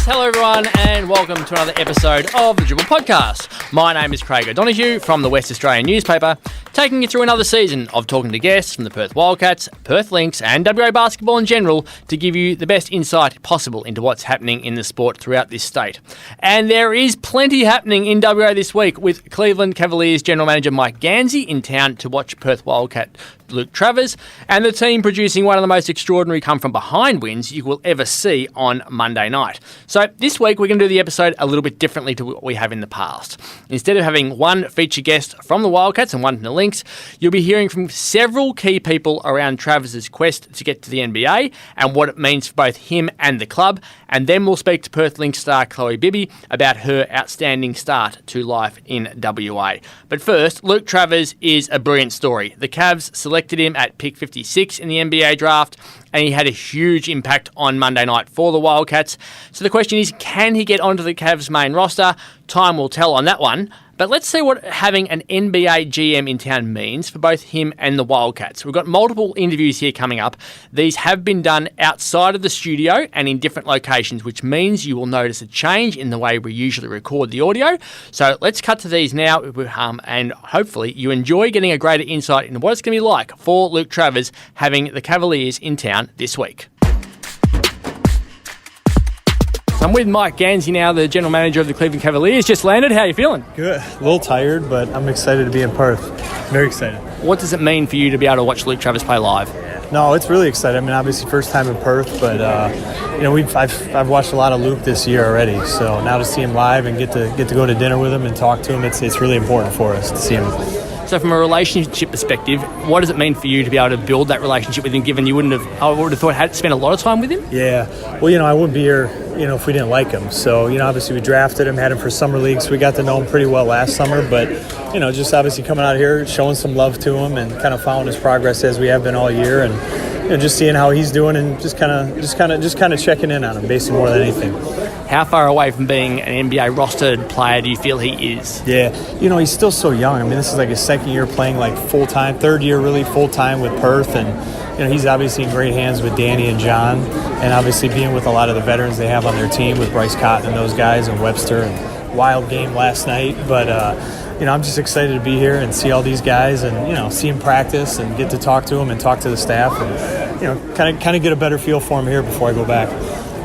Hello everyone and welcome to another episode of the Dribble podcast. My name is Craig O'Donoghue from the West Australian newspaper, taking you through another season of talking to guests from the Perth Wildcats, Perth Lynx and WA basketball in general to give you the best insight possible into what's happening in the sport throughout this state. And there is plenty happening in WA this week, with Cleveland Cavaliers General Manager Mike Gansey in town to watch Perth Wildcat Luke Travers, and the team producing one of the most extraordinary come-from-behind wins you will ever see on Monday night. So this week we're going to do the episode a little bit differently to what we have in the past. Instead of having one feature guest from the Wildcats and one from the Lynx, you'll be hearing from several key people around Travers' quest to get to the NBA and what it means for both him and the club, and then we'll speak to Perth Lynx star Chloe Bibby about her outstanding start to life in WA. But first, Luke Travers is a brilliant story. The Cavs selected him at pick 56 in the NBA draft, and he had a huge impact on Monday night for the Wildcats. So the question is, can he get onto the Cavs main roster? Time will tell on that one. But let's see what having an NBA GM in town means for both him and the Wildcats. We've got multiple interviews here coming up. These have been done outside of the studio and in different locations, which means you will notice a change in the way we usually record the audio. So let's cut to these now, and hopefully you enjoy getting a greater insight into what it's going to be like for Luke Travers having the Cavaliers in town this week. So I'm with Mike Gansey now, the General Manager of the Cleveland Cavaliers. Just landed. How are you feeling? Good. A little tired, but I'm excited to be in Perth. Very excited. What does it mean for you to be able to watch Luke Travers play live? No, it's really exciting. I mean, obviously first time in Perth, but I've watched a lot of Luke this year already. So now to see him live and get to go to dinner with him and talk to him, it's really important for us to see him. So from a relationship perspective, what does it mean for you to be able to build that relationship with him, given I would have thought had spent a lot of time with him? Yeah. Well, I wouldn't be here, if we didn't like him. So, obviously we drafted him, had him for summer league, so we got to know him pretty well last summer. But, just obviously coming out here, showing some love to him and kind of following his progress as we have been all year, and just seeing how he's doing and just kind of checking in on him, basically, more than anything. How far away from being an NBA rostered player do you feel he is? Yeah, he's still so young. I mean, this is like his second year playing like full-time, third year really full-time with Perth, and he's obviously in great hands with Danny and John, and obviously being with a lot of the veterans they have on their team with Bryce Cotton and those guys and Webster, and wild game last night. But, I'm just excited to be here and see all these guys and, see him practice and get to talk to them and talk to the staff and, kind of get a better feel for him here before I go back.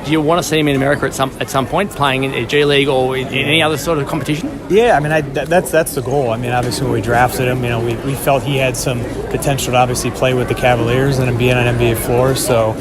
Do you want to see him in America at some point, playing in a G League or in any other sort of competition? Yeah, I mean, that's the goal. I mean, obviously when we drafted him, we felt he had some potential to obviously play with the Cavaliers and be on an NBA floor. So,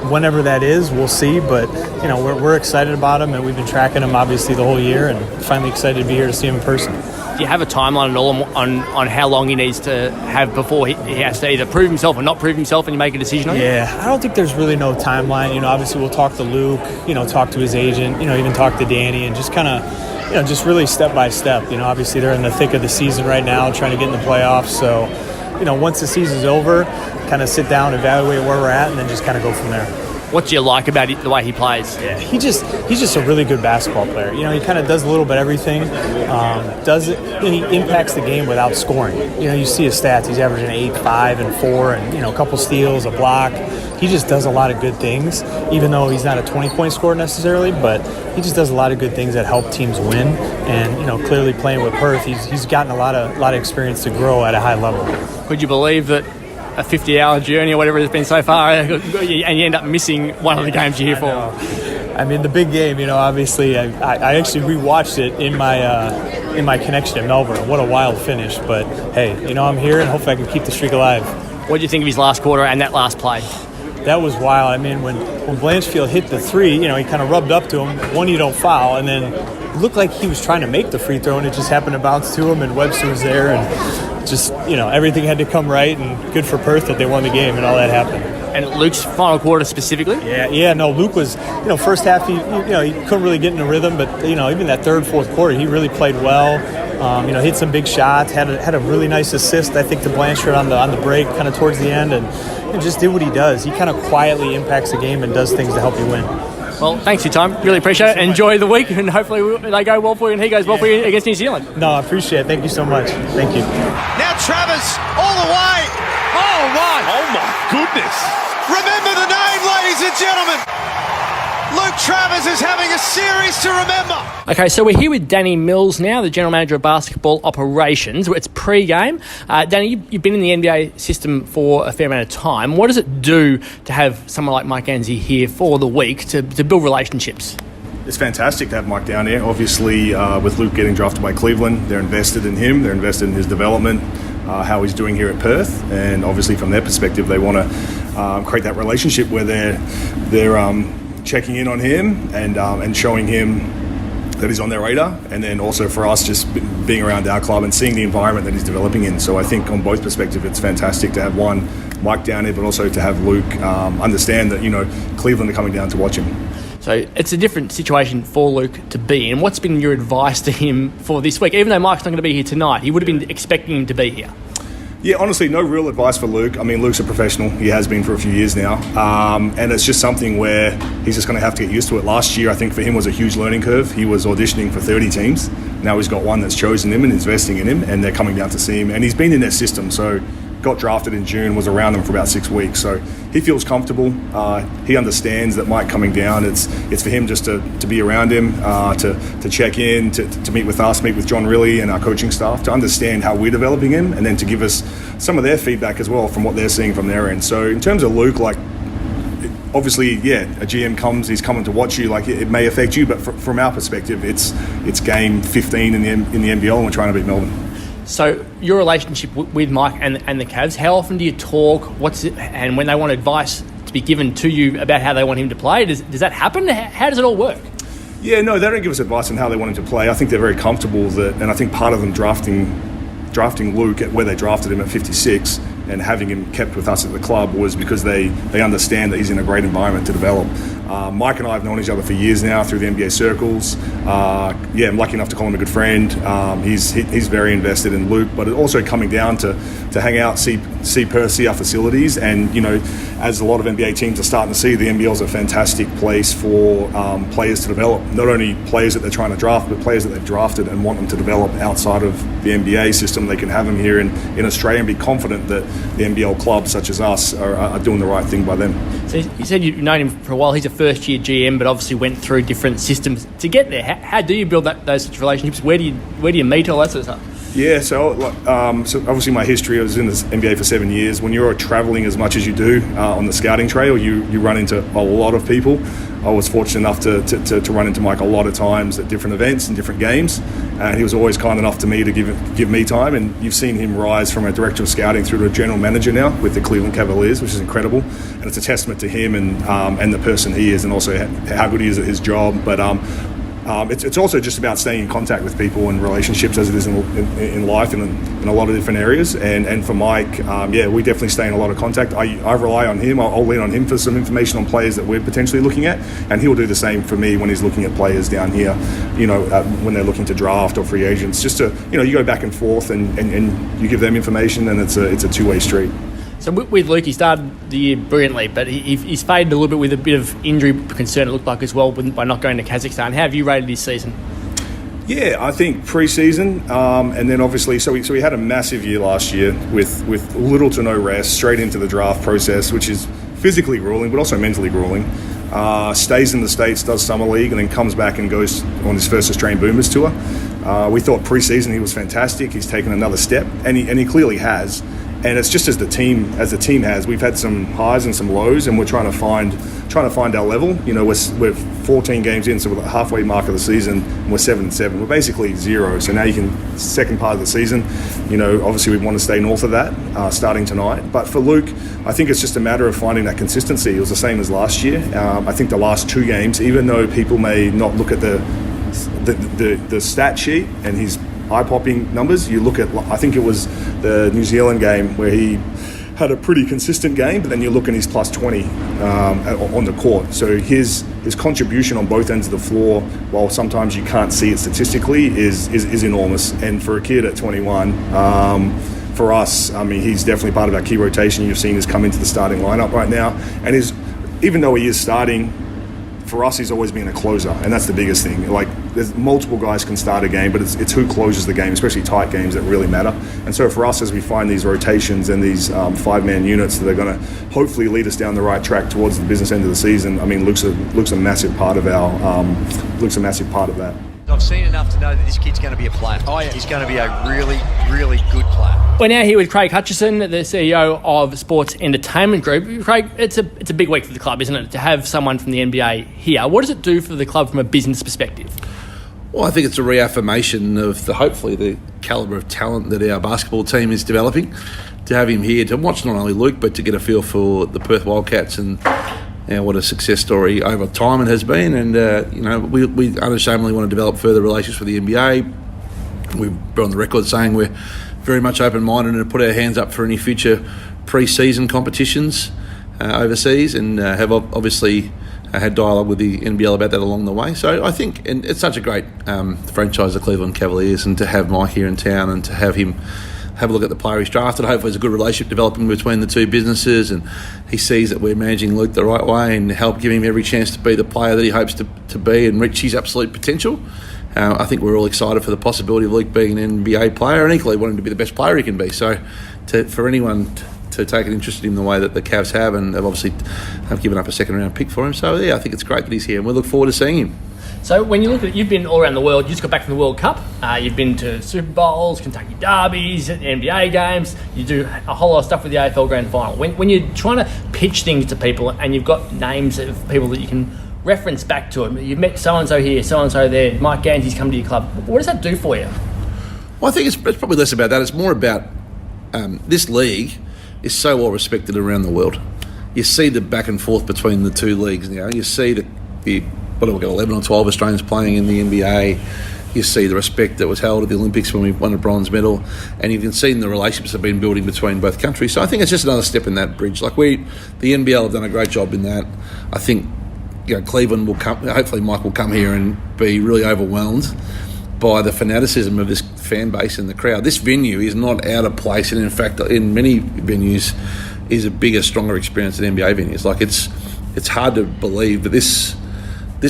whenever that is, we'll see. But, we're excited about him, and we've been tracking him obviously the whole year, and finally excited to be here to see him in person. Do you have a timeline at all on how long he needs to have before he has to either prove himself or not prove himself and you make a decision on it? Yeah, I don't think there's really no timeline. Obviously we'll talk to Luke, talk to his agent, even talk to Danny, and just kind of, just really step by step. Obviously they're in the thick of the season right now, trying to get in the playoffs. So, once the season's over, kind of sit down, evaluate where we're at, and then just kind of go from there. What do you like about the way he plays? Yeah, he's just a really good basketball player. He kind of does a little bit everything. He impacts the game without scoring. You see his stats. He's averaging 8, 5, and 4, and a couple steals, a block. He just does a lot of good things, even though he's not a 20-point scorer necessarily. But he just does a lot of good things that help teams win. And clearly playing with Perth, he's gotten a lot of experience to grow at a high level. Could you believe that a 50-hour journey or whatever it's been so far, and you end up missing one of the games you're here for? I mean, the big game, obviously, I actually rewatched it in my connection in Melbourne. What a wild finish. But, hey, I'm here, and hopefully I can keep the streak alive. What do you think of his last quarter and that last play? That was wild. I mean, when Blanchfield hit the three, he kind of rubbed up to him. One, you don't foul, and then it looked like he was trying to make the free throw, and it just happened to bounce to him, and Webster was there, and just, everything had to come right, and good for Perth that they won the game, and all that happened. And Luke's final quarter specifically? No, Luke was, first half, he couldn't really get in a rhythm, but, even that third, fourth quarter, he really played well. Hit some big shots, had a really nice assist, I think, to Blanchard on the break, kind of towards the end, and just did what he does. He kind of quietly impacts the game and does things to help you win. Well, thanks for your time. Really appreciate it. Enjoy the week, and hopefully they go well for you and he goes well for you against New Zealand. No, I appreciate it. Thank you so much. Thank you. Now Travers all the way. Oh, my. Oh, my goodness. Remember the name, ladies and gentlemen. Luke Travers is having a series to remember. Okay, so we're here with Danny Mlls now, the General Manager of Basketball Operations. It's pre-game. Danny, you've been in the NBA system for a fair amount of time. What does it do to have someone like Mike Gansey here for the week to build relationships? It's fantastic to have Mike down here. Obviously, with Luke getting drafted by Cleveland, they're invested in him. They're invested in his development, how he's doing here at Perth. And obviously, from their perspective, they want to create that relationship where they're checking in on him and showing him that he's on their radar, and then also for us just being around our club and seeing the environment that he's developing in. So I think on both perspectives it's fantastic to have Mike down here, but also to have Luke understand that Cleveland are coming down to watch him. So it's a different situation for Luke to be in. What's been your advice to him for this week? Even though Mike's not going to be here tonight, he would have been expecting him to be here. Yeah, honestly, no real advice for Luke. I mean, Luke's a professional. He has been for a few years now. And it's just something where he's just going to have to get used to it. Last year, I think for him was a huge learning curve. He was auditioning for 30 teams. Now he's got one that's chosen him and investing in him, and they're coming down to see him. And he's been in their system, so got drafted in June, was around them for about 6 weeks. So he feels comfortable. He understands that Mike coming down, it's for him just to be around him, to check in, to meet with us, meet with John Riley and our coaching staff, to understand how we're developing him, and then to give us some of their feedback as well from what they're seeing from their end. So in terms of Luke, obviously, a GM he's coming to watch you, it may affect you, but from our perspective, it's game 15 in the NBL, and we're trying to beat Melbourne. So your relationship with Mike and the Cavs, how often do you talk? And when they want advice to be given to you about how they want him to play, does that happen? How does it all work? Yeah, no, they don't give us advice on how they want him to play. I think they're very comfortable and I think part of them drafting Luke at where they drafted him at 56 and having him kept with us at the club was because they understand that he's in a great environment to develop. Mike and I have known each other for years now through the NBA circles. I'm lucky enough to call him a good friend. He's very invested in Luke, but also coming down to hang out, see Perth, see our facilities, and as a lot of NBA teams are starting to see, the NBL is a fantastic place for players to develop. Not only players that they're trying to draft, but players that they've drafted and want them to develop outside of the NBA system. They can have them here in Australia and be confident that the NBL clubs such as us are doing the right thing by them. So you said you've known him for a while. He's a first-year GM, but obviously went through different systems to get there. How do you build those such relationships? Where do you meet, all that sort of stuff? Yeah, so obviously my history, I was in the NBA for 7 years. When you're travelling as much as you do on the scouting trail, you run into a lot of people. I was fortunate enough to run into Mike a lot of times at different events and different games, and he was always kind enough to me to give me time. And you've seen him rise from a director of scouting through to a general manager now with the Cleveland Cavaliers, which is incredible. And it's a testament to him and the person he is, and also how good he is at his job. But it's also just about staying in contact with people and relationships as it is in life in a lot of different areas. And for Mike, we definitely stay in a lot of contact. I rely on him. I'll lean on him for some information on players that we're potentially looking at, and he'll do the same for me when he's looking at players down here, when they're looking to draft or free agents. Just to, you go back and forth and you give them information, and it's a two-way street. So with Luke, he started the year brilliantly, but he's faded a little bit with a bit of injury concern, it looked like, as well, by not going to Kazakhstan. How have you rated his season? Yeah, I think pre-season, and then obviously, so we had a massive year last year with little to no rest, straight into the draft process, which is physically grueling, but also mentally grueling. Stays in the States, does summer league, and then comes back and goes on his first Australian Boomers tour. We thought pre-season he was fantastic. He's taken another step, and he clearly has. And it's just as the team has. We've had some highs and some lows, and we're trying to find our level. We're 14 games in, so we're at the halfway mark of the season, and we're 7-7. We're basically 0. So now second part of the season, obviously we want to stay north of that, starting tonight. But for Luke, I think it's just a matter of finding that consistency. It was the same as last year. I think the last 2 games, even though people may not look at the stat sheet and his eye-popping numbers, you look at, I think it was the New Zealand game where he had a pretty consistent game, but then you look at his plus 20 on the court. So his contribution on both ends of the floor, while sometimes you can't see it statistically, is enormous. And for a kid at 21, for us, I mean, he's definitely part of our key rotation. You've seen us come into the starting lineup right now, and even though he is starting, for us, he's always been a closer, and that's the biggest thing. there's multiple guys can start a game, but it's who closes the game, especially tight games, that really matter. And so for us, as we find these rotations and these 5-man units that are going to hopefully lead us down the right track towards the business end of the season, I mean, Luke's a massive part of that. I've seen enough to know that this kid's going to be a player. Oh, yeah. He's going to be a really, really good player. We're now here with Craig Hutchison, the CEO of Sports Entertainment Group. Craig, it's a big week for the club, isn't it, to have someone from the NBA here? What does it do for the club from a business perspective? Well, I think it's a reaffirmation of hopefully the calibre of talent that our basketball team is developing. To have him here, to watch not only Luke, but to get a feel for the Perth Wildcats and what a success story over time it has been. And, we unashamedly want to develop further relationships with the NBA. We've been on the record saying we're very much open-minded and put our hands up for any future pre-season competitions overseas, and have obviously had dialogue with the NBL about that along the way. So I think, and it's such a great franchise, the Cleveland Cavaliers, and to have Mike here in town and to have him have a look at the player he's drafted. Hopefully there's a good relationship developing between the two businesses, and he sees that we're managing Luke the right way and help give him every chance to be the player that he hopes to be and reach his absolute potential. I think we're all excited for the possibility of Luke being an NBA player, and equally wanting to be the best player he can be. So for anyone to take an interest in him the way that the Cavs have, and have obviously given up a second round pick for him. So yeah, I think it's great that he's here, and we look forward to seeing him. So when you look at it, you've been all around the world. You just got back from the World Cup. You've been to Super Bowls, Kentucky Derbies, NBA games. You do a whole lot of stuff with the AFL Grand Final. When you're trying to pitch things to people and you've got names of people that you can reference back to them, you've met so-and-so here, so-and-so there, Mike Gansey's come to your club. What does that do for you? Well, I think it's probably less about that. It's more about this league is so well respected around the world. You see the back and forth between the two leagues now. You see the 11 or 12 Australians playing in the NBA. You see the respect that was held at the Olympics when we won a bronze medal, and you can see the relationships that have been building between both countries. So I think it's just another step in that bridge. The NBL have done a great job in that. I think Cleveland will come. Hopefully, Mike will come here and be really overwhelmed by the fanaticism of this fan base and the crowd. This venue is not out of place, and in fact, in many venues, is a bigger, stronger experience than NBA venues. It's hard to believe that this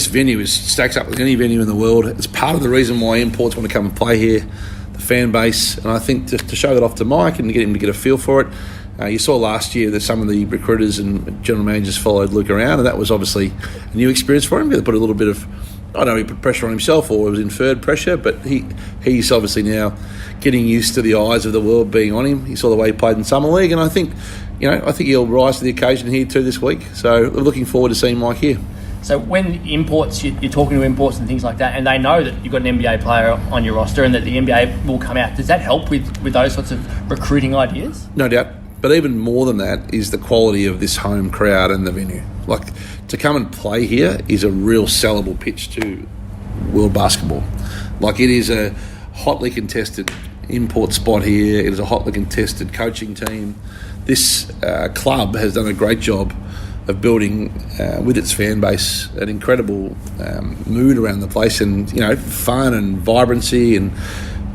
venue stacks up with any venue in the world. It's part of the reason why imports want to come and play here, the fan base. And I think just to show that off to Mike and to get him to get a feel for it. You saw last year that some of the recruiters and general managers followed Luke around, and that was obviously a new experience for him. He put a little bit of, I don't know, he put pressure on himself or it was inferred pressure, but he's obviously now getting used to the eyes of the world being on him. He saw the way he played in Summer League, and I think he'll rise to the occasion here too this week. So we're looking forward to seeing Mike here. So when imports, you're talking to imports and things like that, and they know that you've got an NBA player on your roster and that the NBA will come out, does that help with those sorts of recruiting ideas? No doubt. But even more than that is the quality of this home crowd and the venue. To come and play here is a real sellable pitch to world basketball. It is a hotly contested import spot here. It is a hotly contested coaching team. This club has done a great job of building with its fan base an incredible mood around the place, and fun and vibrancy and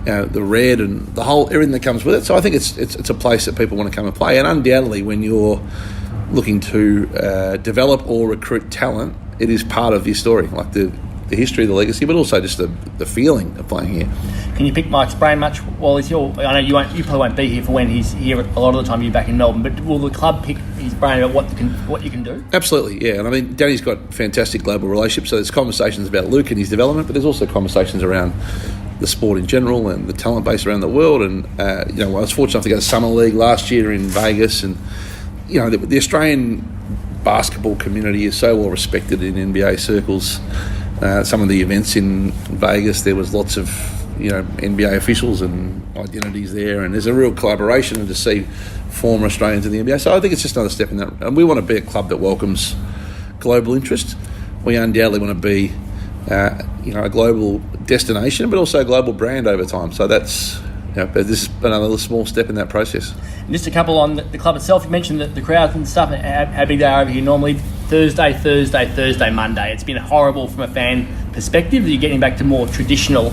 the red and the whole everything that comes with it. So I think it's a place that people want to come and play. And undoubtedly, when you're looking to develop or recruit talent, it is part of your story, the history, the legacy, but also just the feeling of playing here. Can you pick Mike's brain much while he's here? I know you probably won't be here for when he's here. A lot of the time you're back in Melbourne, but will the club pick his brain about what you can do? Absolutely, yeah. And Danny's got fantastic global relationships, so there's conversations about Luke and his development, but there's also conversations around the sport in general and the talent base around the world. And I was fortunate enough to go to Summer League last year in Vegas, and the Australian basketball community is so well respected in NBA circles. Some of the events in Vegas, there was lots of NBA officials and identities there, and there's a real collaboration, and to see former Australians in the NBA. So I think it's just another step in that. And we want to be a club that welcomes global interest. We undoubtedly want to be a global destination, but also a global brand over time. So that's this is another small step in that process. And just a couple on the club itself. You mentioned the crowds and stuff, how big they are over here normally. Thursday, Monday. It's been horrible from a fan perspective. You're getting back to more traditional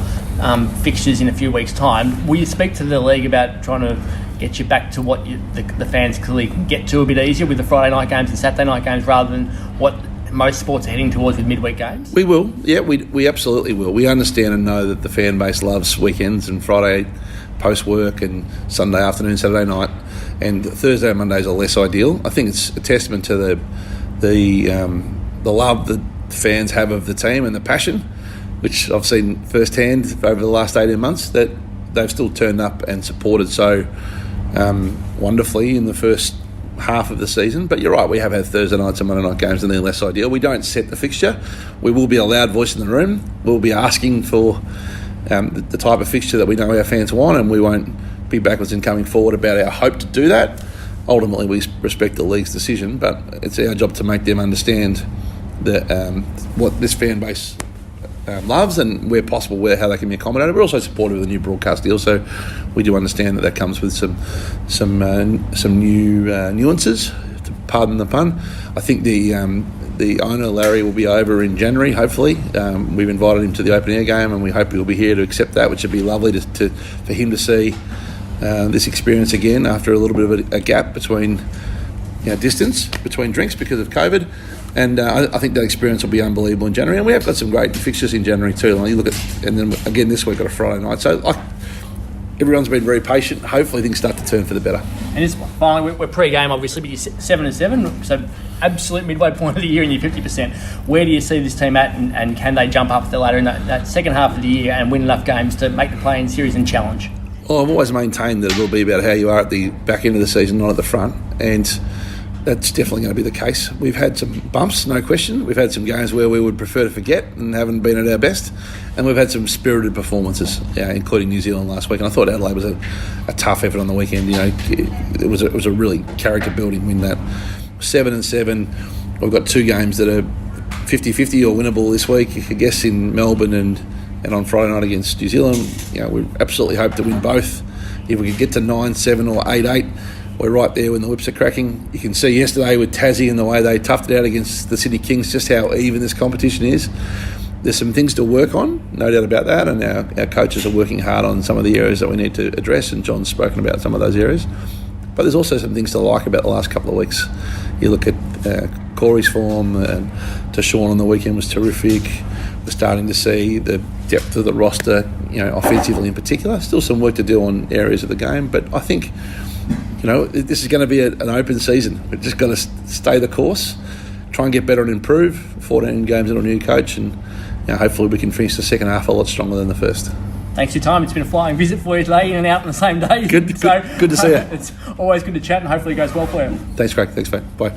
fixtures in a few weeks' time. Will you speak to the league about trying to get you back to what the fans clearly can get to a bit easier with the Friday night games and Saturday night games, rather than what most sports are heading towards with midweek games? We will. Yeah, we absolutely will. We understand and know that the fan base loves weekends and Friday post-work and Sunday afternoon, Saturday night, and Thursday and Mondays are less ideal. I think it's a testament to the love that fans have of the team and the passion, which I've seen firsthand over the last 18 months, that they've still turned up and supported so wonderfully in the first half of the season. But you're right, we have had Thursday nights and Monday night games and they're less ideal. We don't set the fixture. We will be a loud voice in the room. We'll be asking for the type of fixture that we know our fans want, and we won't be backwards in coming forward about our hope to do that. Ultimately, we respect the league's decision, but it's our job to make them understand that what this fan base loves, and where possible, how they can be accommodated. We're also supportive of the new broadcast deal, so we do understand that comes with some new nuances, to pardon the pun. I think the owner, Larry, will be over in January, hopefully. We've invited him to the open air game, and we hope he'll be here to accept that, which would be lovely for him to see this experience again after a little bit of a gap between distance between drinks because of COVID. And I think that experience will be unbelievable in January. And we have got some great fixtures in January too. And you look at, and then again this week on a Friday night. So everyone's been very patient. Hopefully things start to turn for the better. And it's finally, we're pre-game obviously, but you're 7-7, so absolute midway point of the year and you're 50%. Where do you see this team at, and can they jump up the ladder in that second half of the year and win enough games to make the play-in series and challenge? Well, I've always maintained that it'll be about how you are at the back end of the season, not at the front. And that's definitely going to be the case. We've had some bumps, no question. We've had some games where we would prefer to forget and haven't been at our best. And we've had some spirited performances, including New Zealand last week. And I thought Adelaide was a tough effort on the weekend. It was a really character-building win, that 7-7. We've got two games that are 50-50 or winnable this week, I guess, in Melbourne and on Friday night against New Zealand. We absolutely hope to win both. If we could get to 9-7 or 8-8, we're right there when the whips are cracking. You can see yesterday with Tassie and the way they toughed it out against the Sydney Kings just how even this competition is. There's some things to work on, no doubt about that, and our coaches are working hard on some of the areas that we need to address, and John's spoken about some of those areas. But there's also some things to like about the last couple of weeks. You look at Corey's form, and to Sean on the weekend was terrific. We're starting to see the depth of the roster, offensively in particular. Still some work to do on areas of the game, but I think this is going to be an open season. We're just going to stay the course, try and get better and improve. 14 games under a new coach, and hopefully we can finish the second half a lot stronger than the first. Thanks for your time. It's been a flying visit for you today, in and out on the same day. Good to see you. It's always good to chat, and hopefully it goes well for you. Thanks, Craig. Thanks, mate. Bye.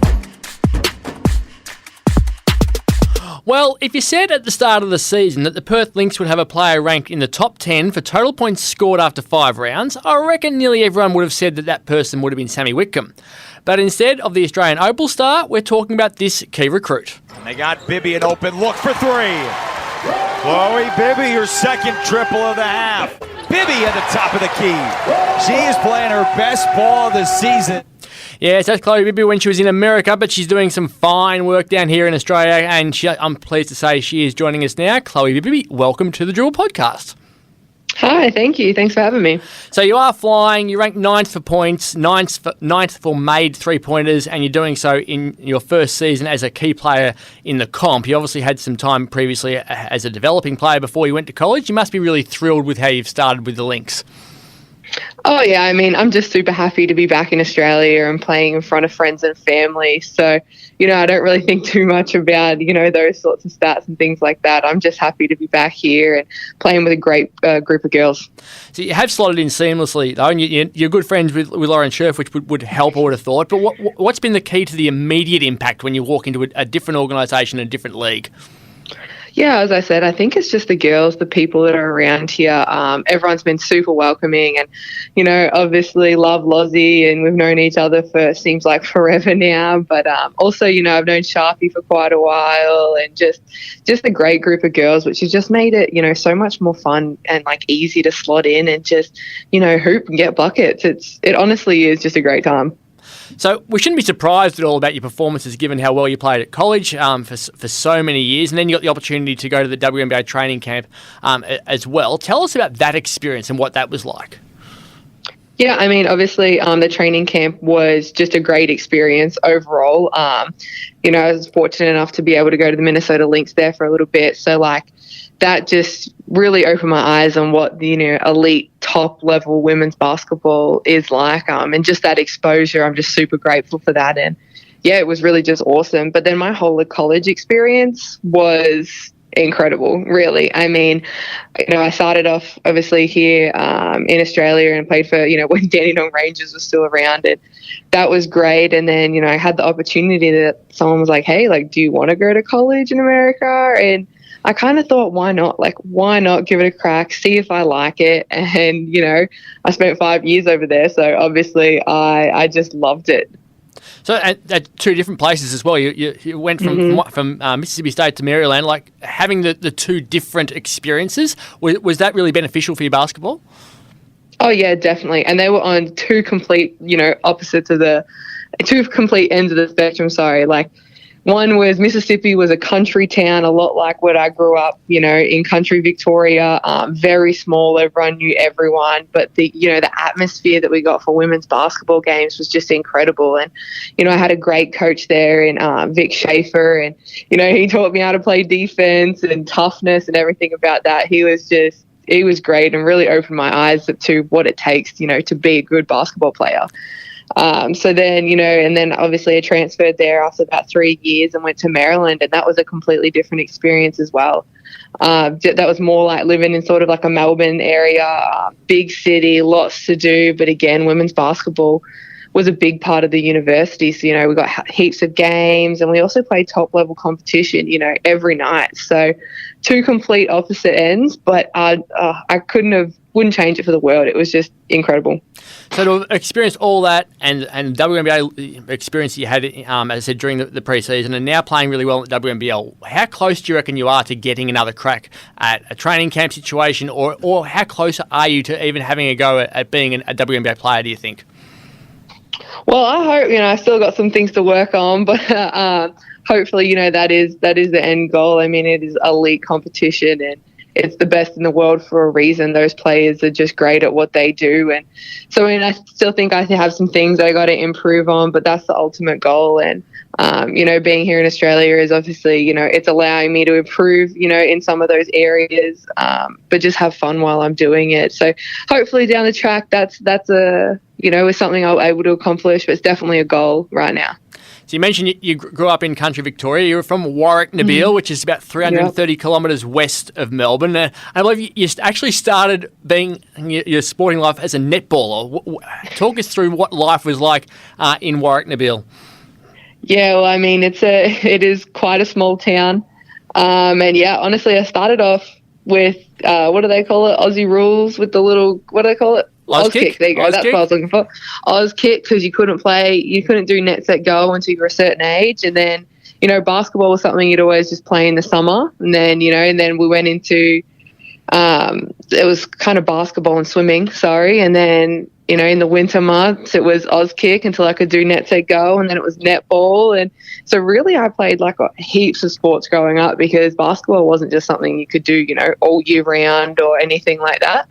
Well, if you said at the start of the season that the Perth Lynx would have a player ranked in the top 10 for total points scored after 5 rounds, I reckon nearly everyone would have said that person would have been Sammy Whitcomb. But instead of the Australian Opal star, we're talking about this key recruit. And they got Bibby an open look for 3. Chloe Bibby, her second triple of the half. Bibby at the top of the key. She is playing her best ball of the season. Yes, that's Chloe Bibby when she was in America, but she's doing some fine work down here in Australia, and I'm pleased to say she is joining us now. Chloe Bibby, welcome to the Dribble podcast. Hi, thank you. Thanks for having me. So you are flying, you ranked 9th for points, 9th for made three-pointers, and you're doing so in your first season as a key player in the comp. You obviously had some time previously as a developing player before you went to college. You must be really thrilled with how you've started with the Lynx. Oh, yeah. I mean, I'm just super happy to be back in Australia and playing in front of friends and family. So, I don't really think too much about, those sorts of stats and things like that. I'm just happy to be back here and playing with a great group of girls. So you have slotted in seamlessly, though, and you're good friends with Lauren Scherf, which would help, I would have thought. But what's been the key to the immediate impact when you walk into a different organisation, a different league? Yeah, as I said, I think it's just the girls, the people that are around here. Everyone's been super welcoming and, obviously love Lozzie, and we've known each other for seems like forever now. But also, I've known Sharpie for quite a while, and just a great group of girls, which has just made it, so much more fun and easy to slot in and just, hoop and get buckets. It honestly is just a great time. So we shouldn't be surprised at all about your performances given how well you played at college for so many years, and then you got the opportunity to go to the WNBL training camp as well. Tell us about that experience and what that was like. Yeah, I mean, obviously, the training camp was just a great experience overall. I was fortunate enough to be able to go to the Minnesota Lynx there for a little bit. So, that just really opened my eyes on what the, elite top-level women's basketball is like. And just that exposure, I'm just super grateful for that. And, yeah, it was really just awesome. But then my whole college experience was incredible, really. I mean, I started off obviously here in Australia and played for, when Dandenong Rangers was still around, and that was great. And then, I had the opportunity that someone was like, hey, do you want to go to college in America? And I kind of thought, why not? Why not give it a crack, see if I like it? And, I spent 5 years over there. So obviously I just loved it. So at two different places as well. You went from Mississippi State to Maryland. Having the two different experiences, was that really beneficial for your basketball? Oh yeah, definitely. And they were on two complete, opposites of two complete ends of the spectrum. Sorry, one was Mississippi was a country town, a lot like what I grew up, in country Victoria, very small. Everyone knew everyone, but the atmosphere that we got for women's basketball games was just incredible. And, I had a great coach there in Vic Schaefer, and, he taught me how to play defense and toughness and everything about that. He was great and really opened my eyes to what it takes, to be a good basketball player. So then, and then obviously I transferred there after about 3 years and went to Maryland, and that was a completely different experience as well. That was more like living in sort of like a Melbourne area, big city, lots to do. But again, women's basketball was a big part of the university. So, we got heaps of games, and we also played top level competition, every night. So two complete opposite ends, but I wouldn't change it for the world. It was just incredible. So to experience all that and WNBA experience you had, as I said, during the pre-season, and now playing really well at WNBL, how close do you reckon you are to getting another crack at a training camp situation, or how close are you to even having a go at being a WNBA player, do you think? Well, I hope, I still got some things to work on, but hopefully, that is the end goal. I mean, it is elite competition, and it's the best in the world for a reason. Those players are just great at what they do. And so, I still think I have some things I got to improve on, but that's the ultimate goal. And, being here in Australia is obviously, it's allowing me to improve, in some of those areas, but just have fun while I'm doing it. So hopefully down the track, that's is something I'll be able to accomplish, but it's definitely a goal right now. So you mentioned you grew up in country Victoria. You were from Warwick, Nabil, which is about 330 kilometres west of Melbourne. I believe you actually started being your sporting life as a netballer. Talk us through what life was like in Warwick, Nabil. Yeah, well, I mean, it is quite a small town. And yeah, honestly, I started off with, what do they call it? Aussie rules with the little, what do they call it? Oz kick. There you go. That's what I was looking for. Oz kick, because you couldn't do net set goal until you were a certain age. And then, basketball was something you'd always just play in the summer. And then, and then we went into, it was kind of basketball and swimming, and then, in the winter months, it was Oz kick until I could do net set go, and then it was netball. And so really I played heaps of sports growing up, because basketball wasn't just something you could do, all year round or anything like that.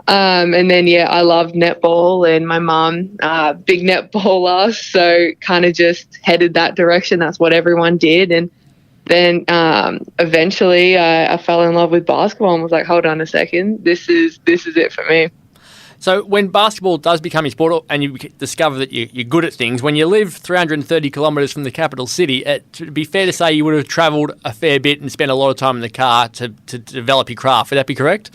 And then, yeah, I loved netball, and my mum, big netballer, so kind of just headed that direction. That's what everyone did. And then eventually I fell in love with basketball and was like, hold on a second, this is it for me. So when basketball does become your sport and you discover that you're good at things, when you live 330 kilometres from the capital city, it'd be fair to say you would have travelled a fair bit and spent a lot of time in the car to develop your craft. Would that be correct?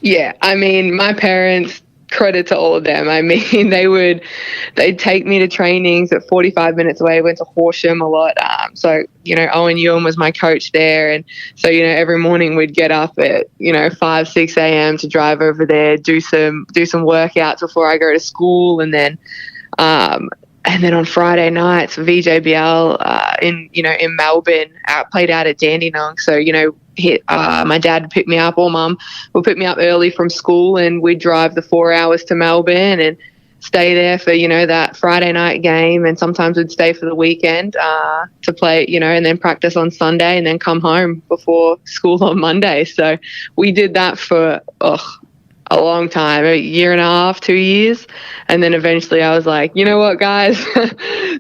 Yeah, I mean, my parents, credit to all of them. I mean, they'd take me to trainings at 45 minutes away. I went to Horsham a lot. So, Owen Ewan was my coach there. And so, every morning we'd get up at, 5, 6 a.m. to drive over there, do some workouts before I go to school. And then on Friday nights, VJBL in Melbourne, played out at Dandenong. So, my dad would pick me up, or mum would pick me up early from school, and we'd drive the 4 hours to Melbourne and stay there for, that Friday night game. And sometimes we'd stay for the weekend to play, and then practice on Sunday and then come home before school on Monday. So we did that for a a long time, a year and a half, 2 years. And then eventually I was like, you know what, guys,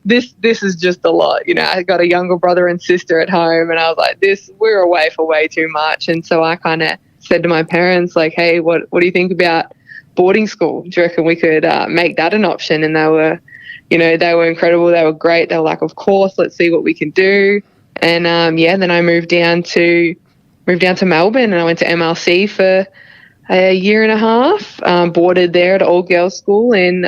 this is just a lot. You know, I got a younger brother and sister at home, and I was like, we're away for way too much. And so I kind of said to my parents, like, hey, what do you think about boarding school? Do you reckon we could make that an option? And they were incredible. They were great. They were like, of course, let's see what we can do. And then I moved down to Melbourne, and I went to MLC for a year and a half, boarded there at an all-girls school in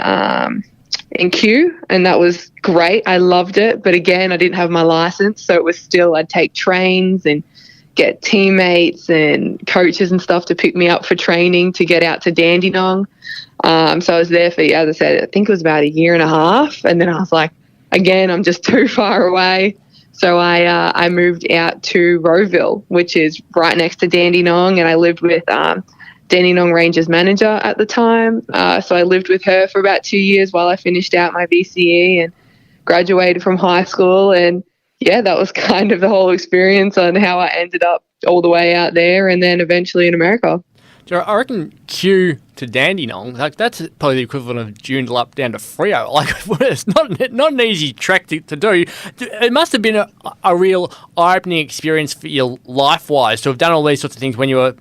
Kew, and that was great. I loved it. But again, I didn't have my license, so it was still, I'd take trains and get teammates and coaches and stuff to pick me up for training to get out to Dandenong. So I was there for, as I said, I think it was about a year and a half. And then I was like, again, I'm just too far away. So I moved out to Rowville, which is right next to Dandenong, and I lived with Dandenong Rangers manager at the time. So I lived with her for about 2 years while I finished out my VCE and graduated from high school. And yeah, that was kind of the whole experience on how I ended up all the way out there and then eventually in America. I reckon Kew to Dandenong, like that's probably the equivalent of Joondalup down to Freo. Like it's not an easy trek to do. It must have been a real eye-opening experience for your life-wise to have done all these sorts of things when you were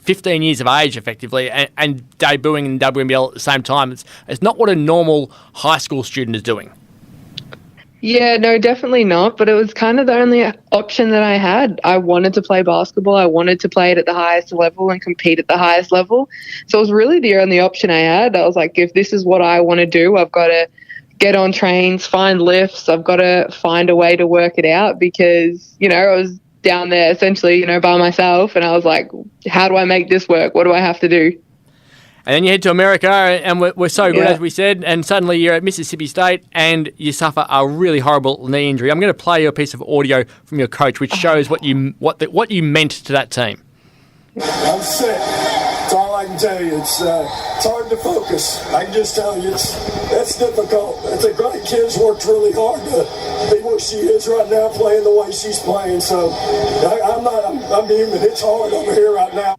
15 years of age, effectively, and debuting in WNBL at the same time. It's not what a normal high school student is doing. Yeah, no, definitely not. But it was kind of the only option that I had. I wanted to play basketball. I wanted to play it at the highest level and compete at the highest level. So it was really the only option I had. I was like, if this is what I want to do, I've got to get on trains, find lifts. I've got to find a way to work it out because, you know, I was down there essentially, you know, by myself. And I was like, how do I make this work? What do I have to do? And then you head to America, and we're so good, as we said, and suddenly you're at Mississippi State and you suffer a really horrible knee injury. I'm going to play you a piece of audio from your coach which shows what you meant to that team. I'm sick. That's all I can tell you. It's hard to focus. I can just tell you it's difficult. It's a great kid's worked really hard to be where she is right now, playing the way she's playing. So I'm human. It's hard over here right now.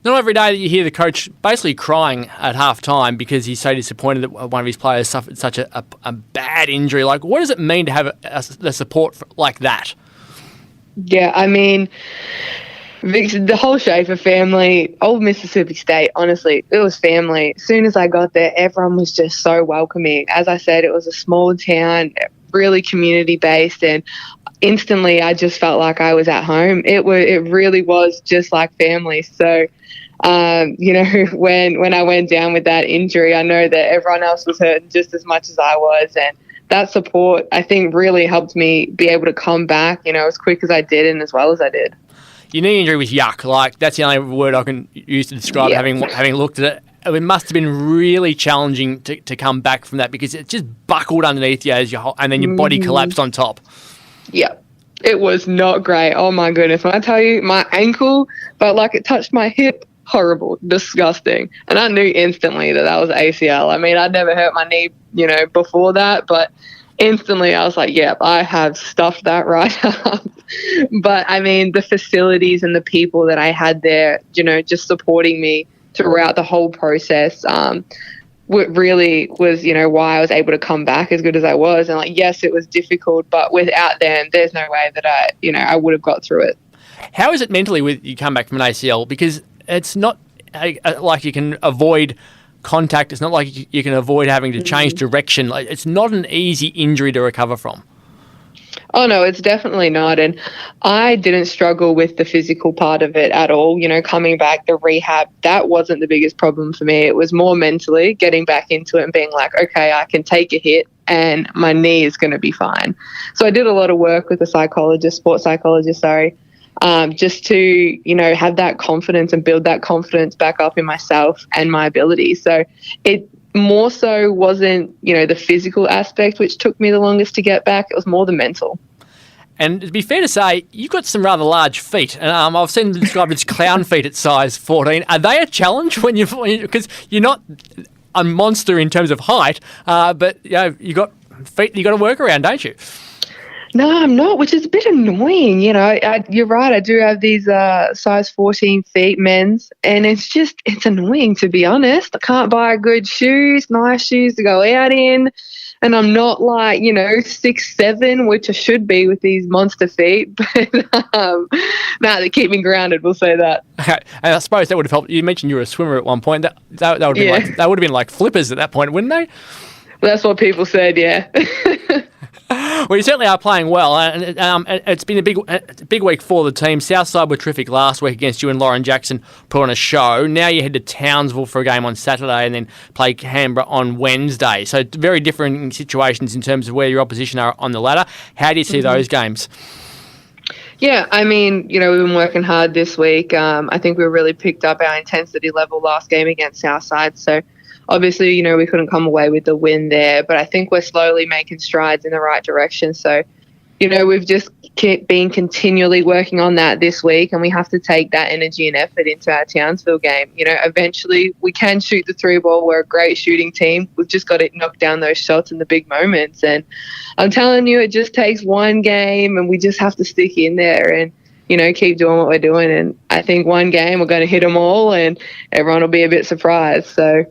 Not every day that you hear the coach basically crying at half-time because he's so disappointed that one of his players suffered such a bad injury. Like, what does it mean to have the support like that? Yeah, I mean, the whole Schaefer family, old Mississippi State, honestly, it was family. As soon as I got there, everyone was just so welcoming. As I said, it was a small town, really community-based, and instantly I just felt like I was at home. It really was just like family. So, you know, when I went down with that injury, I know that everyone else was hurting just as much as I was. And that support, I think, really helped me be able to come back, you know, as quick as I did and as well as I did. Your knee injury was yuck. Like, that's the only word I can use to describe it, having looked at it. It must have been really challenging to come back from that because it just buckled underneath you and then your body collapsed on top. Yeah, it was not great. Oh, my goodness. When I tell you, my ankle felt like it touched my hip. Horrible, disgusting. And I knew instantly that was ACL. I mean, I'd never hurt my knee, you know, before that, but instantly I was like, yep, I have stuffed that right up. But, I mean, the facilities and the people that I had there, you know, just supporting me throughout the whole process, what really was, you know, why I was able to come back as good as I was. And, like, yes, it was difficult, but without them, there's no way that I would have got through it. How is it mentally with you come back from an ACL? Because it's not like you can avoid contact. It's not like you can avoid having to change direction. Like, it's not an easy injury to recover from. Oh, no, it's definitely not. And I didn't struggle with the physical part of it at all. You know, coming back, the rehab, that wasn't the biggest problem for me. It was more mentally getting back into it and being like, okay, I can take a hit and my knee is going to be fine. So I did a lot of work with a sports psychologist, just to, you know, have that confidence and build that confidence back up in myself and my ability. So it more so wasn't, you know, the physical aspect which took me the longest to get back. It was more the mental. And to be fair to say, you've got some rather large feet. And I've seen them described as clown feet at size 14. Are they a challenge because you're not a monster in terms of height, but you know, you got feet you got to work around, don't you? No, I'm not, which is a bit annoying. You know, you're right. I do have these size 14 feet men's, and it's annoying, to be honest. I can't buy good shoes, nice shoes to go out in. And I'm not like, 6'7", which I should be with these monster feet. But they keep me grounded, we'll say that. Okay. And I suppose that would have helped. You mentioned you were a swimmer at one point. That would have been that would have been like flippers at that point, wouldn't they? That's what people said, yeah. Well, you certainly are playing well, and it's been a big week for the team. Southside were terrific last week against you, and Lauren Jackson put on a show. Now you head to Townsville for a game on Saturday and then play Canberra on Wednesday. So very different situations in terms of where your opposition are on the ladder. How do you see those games? Yeah, I mean, we've been working hard this week. I think we really picked up our intensity level last game against Southside, so obviously, we couldn't come away with the win there, but I think we're slowly making strides in the right direction. So, we've just been continually working on that this week, and we have to take that energy and effort into our Townsville game. Eventually we can shoot the 3-ball. We're a great shooting team. We've just got to knock down those shots in the big moments. And I'm telling you, it just takes one game, and we just have to stick in there and keep doing what we're doing. And I think one game we're going to hit them all, and everyone will be a bit surprised. So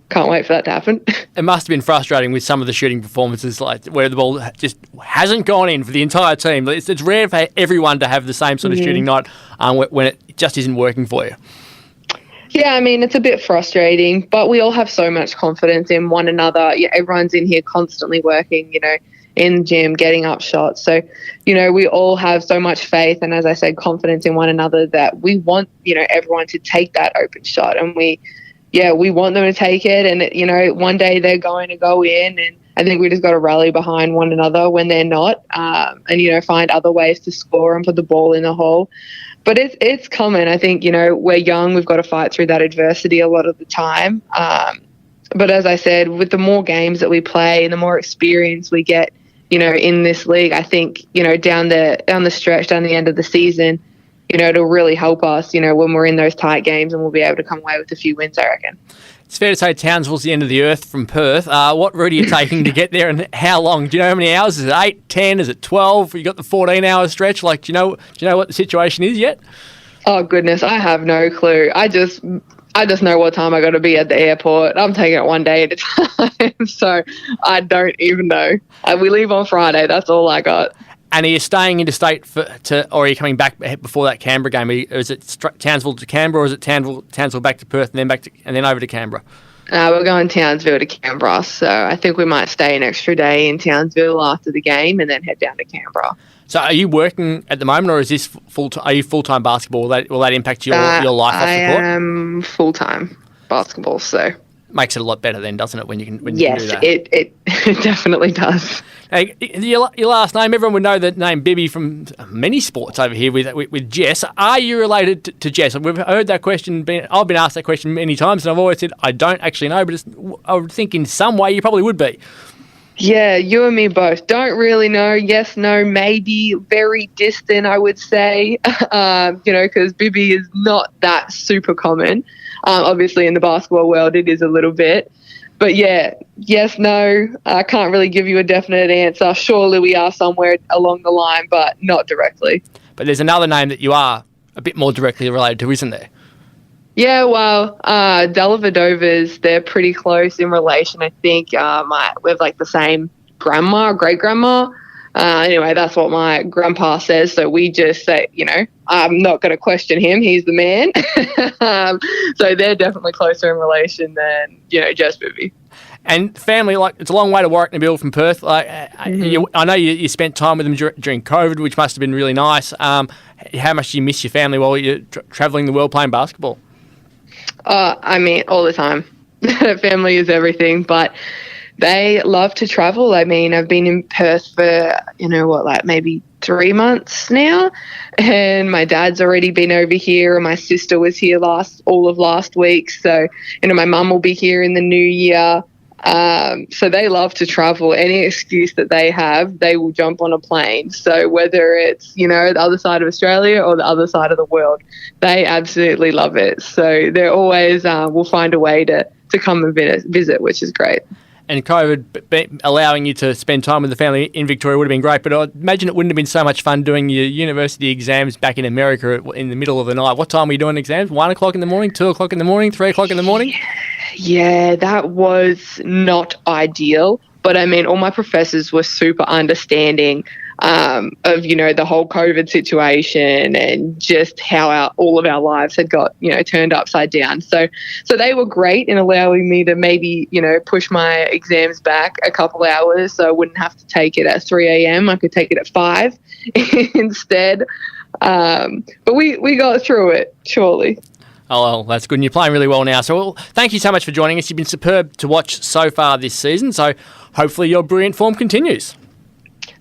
can't wait for that to happen. It must have been frustrating with some of the shooting performances, like where the ball just hasn't gone in for the entire team. It's rare for everyone to have the same sort of shooting night when it just isn't working for you. Yeah, I mean, it's a bit frustrating, but we all have so much confidence in one another. Yeah, everyone's in here constantly working, in the gym, getting up shots. So, we all have so much faith and, as I said, confidence in one another that we want, everyone to take that open shot, and we want them to take it, and one day they're going to go in, and I think we just got to rally behind one another when they're not, and find other ways to score and put the ball in the hole. But it's common. I think we're young. We've got to fight through that adversity a lot of the time. But as I said, with the more games that we play and the more experience we get, in this league, I think down the stretch, down the end of the season, it'll really help us, when we're in those tight games, and we'll be able to come away with a few wins, I reckon. It's fair to say Townsville's the end of the earth from Perth. What route are you taking to get there, and how long? Do you know how many hours? Is it 8, 10? Is it 12? You got the 14-hour stretch? Do you know what the situation is yet? Oh, goodness, I have no clue. I just know what time I got to be at the airport. I'm taking it one day at a time, so I don't even know. We leave on Friday. That's all I got. And are you staying interstate or are you coming back before that Canberra game? Is it Townsville to Canberra, or is it Townsville back to Perth and then over to Canberra? We're going Townsville to Canberra, so I think we might stay an extra day in Townsville after the game and then head down to Canberra. So are you working at the moment, or is this are you full-time basketball? Will that impact your life off the court? I am full-time basketball, so makes it a lot better then, doesn't it, when you can do that? Yes, it definitely does. Hey, your last name, everyone would know the name Bibby from many sports over here with Jess. Are you related to Jess? We've heard that question. I've been asked that question many times, and I've always said I don't actually know, but I would think in some way you probably would be. Yeah, you and me both. Don't really know. Yes, no, maybe. Very distant, I would say, because Bibby is not that super common. Obviously, in the basketball world, it is a little bit. But yeah, yes, no, I can't really give you a definite answer. Surely we are somewhere along the line, but not directly. But there's another name that you are a bit more directly related to, isn't there? Yeah, well, Dellavedovas, they're pretty close in relation, I think. We have like the same great-grandma. Anyway, that's what my grandpa says. So we just say, I'm not going to question him. He's the man. So they're definitely closer in relation than, Jess Bibby. And family, it's a long way to Warwick from Perth. I know you spent time with them during COVID, which must have been really nice. How much do you miss your family while you're travelling the world playing basketball? I mean, all the time. Family is everything, but they love to travel. I mean, I've been in Perth for, maybe 3 months now, and my dad's already been over here, and my sister was here all of last week. So, my mum will be here in the new year. So they love to travel. Any excuse that they have, they will jump on a plane. So whether it's, the other side of Australia or the other side of the world, they absolutely love it. So they're always will find a way to come and visit, which is great. and COVID allowing you to spend time with the family in Victoria would have been great, but I imagine it wouldn't have been so much fun doing your university exams back in America in the middle of the night. What time were you doing exams? 1 o'clock in the morning, 2 o'clock in the morning, 3 o'clock in the morning? Yeah, that was not ideal. But I mean, all my professors were super understanding of, you know, the whole COVID situation and just how all of our lives had got, you know, turned upside down. So they were great in allowing me to maybe, you know, push my exams back a couple hours so I wouldn't have to take it at 3 a.m. I could take it at 5 instead. But we got through it, surely. Oh, well, that's good. And you're playing really well now. So, well, thank you so much for joining us. You've been superb to watch so far this season. So hopefully your brilliant form continues.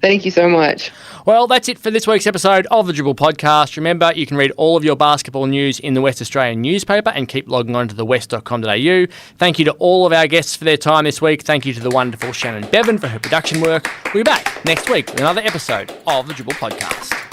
Thank you so much. Well, that's it for this week's episode of the Dribble podcast. Remember, you can read all of your basketball news in the West Australian newspaper and keep logging on to thewest.com.au. Thank you to all of our guests for their time this week. Thank you to the wonderful Shannon Bevan for her production work. We'll be back next week with another episode of the Dribble podcast.